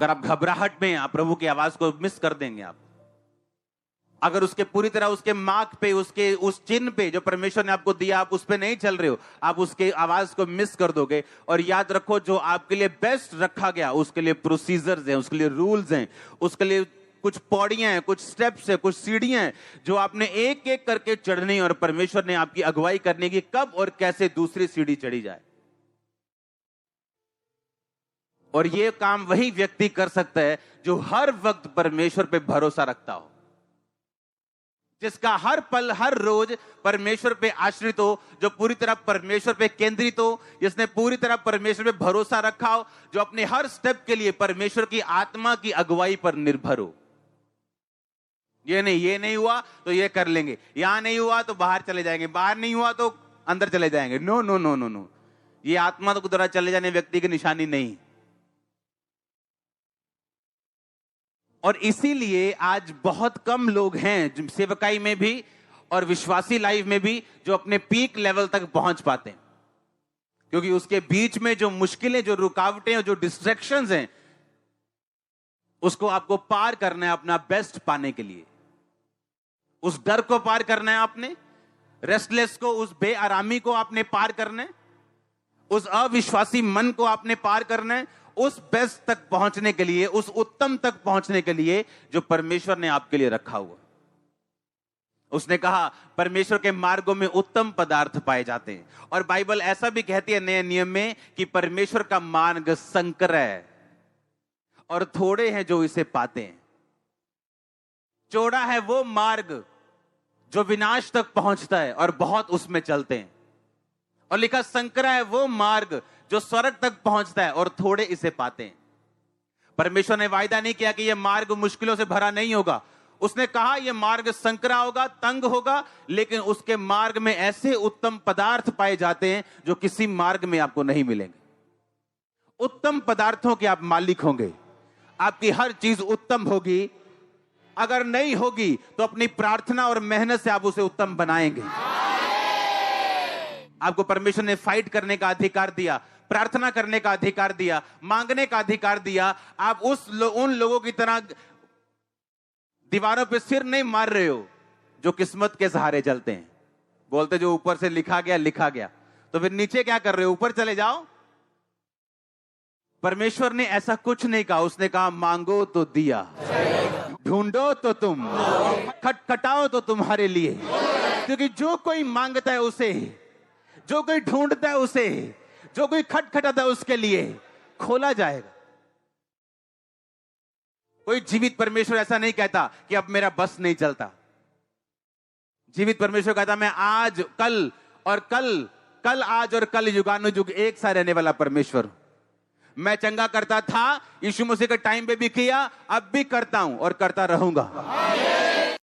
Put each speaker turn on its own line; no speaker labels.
अगर आप घबराहट में आप प्रभु की आवाज को मिस कर देंगे, आप अगर उसके पूरी तरह उसके मार्ग पे, उसके उस चिन्ह पे जो परमेश्वर ने आपको दिया, आप उस पे नहीं चल रहे हो, आप उसके आवाज को मिस कर दोगे। और याद रखो, जो आपके लिए बेस्ट रखा गया उसके लिए प्रोसीजर्स हैं, उसके लिए रूल्स हैं, उसके लिए कुछ पौड़ियां हैं, कुछ स्टेप्स हैं, कुछ सीढ़ियां हैं जो आपने एक एक करके चढ़नी है। और परमेश्वर ने आपकी अगुवाई करने की कब और कैसे दूसरी सीढ़ी चढ़ी जाए। और यह काम वही व्यक्ति कर सकता है जो हर वक्त परमेश्वर पे भरोसा रखता हो, जिसका हर पल हर रोज परमेश्वर पे आश्रित हो, जो पूरी तरह परमेश्वर पे केंद्रित हो, जिसने पूरी तरह परमेश्वर पे भरोसा रखा हो, जो अपने हर स्टेप के लिए परमेश्वर की आत्मा की अगुवाई पर निर्भर हो। ये नहीं हुआ तो ये कर लेंगे, यहां नहीं हुआ तो बाहर चले जाएंगे, बाहर नहीं हुआ तो अंदर चले जाएंगे। No no no no no, ये आत्मा तो द्वारा चले जाने व्यक्ति की निशानी नहीं। और इसीलिए आज बहुत कम लोग हैं सेवकाई में भी और विश्वासी लाइफ में भी जो अपने पीक लेवल तक पहुंच पाते हैं, क्योंकि उसके बीच में जो मुश्किलें, जो रुकावटें और जो डिस्ट्रैक्शंस हैं, उसको आपको पार करना है अपना बेस्ट पाने के लिए। उस डर को पार करना है आपने, रेस्टलेस को, उस बेआरामी को आपने पार करना है, उस अविश्वासी मन को आपने पार करना है, उस बेस्ट तक पहुंचने के लिए, उस उत्तम तक पहुंचने के लिए जो परमेश्वर ने आपके लिए रखा हुआ। उसने कहा परमेश्वर के मार्गों में उत्तम पदार्थ पाए जाते हैं। और बाइबल ऐसा भी कहती है नए नियम में कि परमेश्वर का मार्ग संकर है और थोड़े हैं जो इसे पाते हैं। चौड़ा है वो मार्ग जो विनाश तक पहुंचता है और बहुत उसमें चलते हैं। और लिखा संकरा है वो मार्ग जो स्वर्ग तक पहुंचता है और थोड़े इसे पाते हैं। परमेश्वर ने वायदा नहीं किया कि यह मार्ग मुश्किलों से भरा नहीं होगा। उसने कहा यह मार्ग संकरा होगा, तंग होगा, लेकिन उसके मार्ग में ऐसे उत्तम पदार्थ पाए जाते हैं जो किसी मार्ग में आपको नहीं मिलेंगे। उत्तम पदार्थों के आप मालिक होंगे, आपकी हर चीज उत्तम होगी। अगर नहीं होगी तो अपनी प्रार्थना और मेहनत से आप उसे उत्तम बनाएंगे। आपको परमेश्वर ने फाइट करने का अधिकार दिया, प्रार्थना करने का अधिकार दिया, मांगने का अधिकार दिया। आप उन लोगों की तरह दीवारों पे सिर नहीं मार रहे हो जो किस्मत के सहारे चलते हैं, बोलते जो ऊपर से लिखा गया लिखा गया। तो फिर नीचे क्या कर रहे हो? ऊपर चले जाओ। परमेश्वर ने ऐसा कुछ नहीं कहा। उसने कहा मांगो तो दिया, ढूंढो तो तुम, खटखटाओ तो तुम्हारे लिए। क्योंकि जो कोई मांगता है उसे, जो कोई ढूंढता है उसे, जो कोई खटखटाता है उसके लिए खोला जाएगा। कोई जीवित परमेश्वर ऐसा नहीं कहता कि अब मेरा बस नहीं चलता। जीवित परमेश्वर कहता मैं आज, कल और कल आज और कल युगानुयुग एक सा रहने वाला परमेश्वर हूं। मैं चंगा करता था, यीशु मसीह के टाइम पे भी किया, अब भी करता हूं और करता रहूंगा।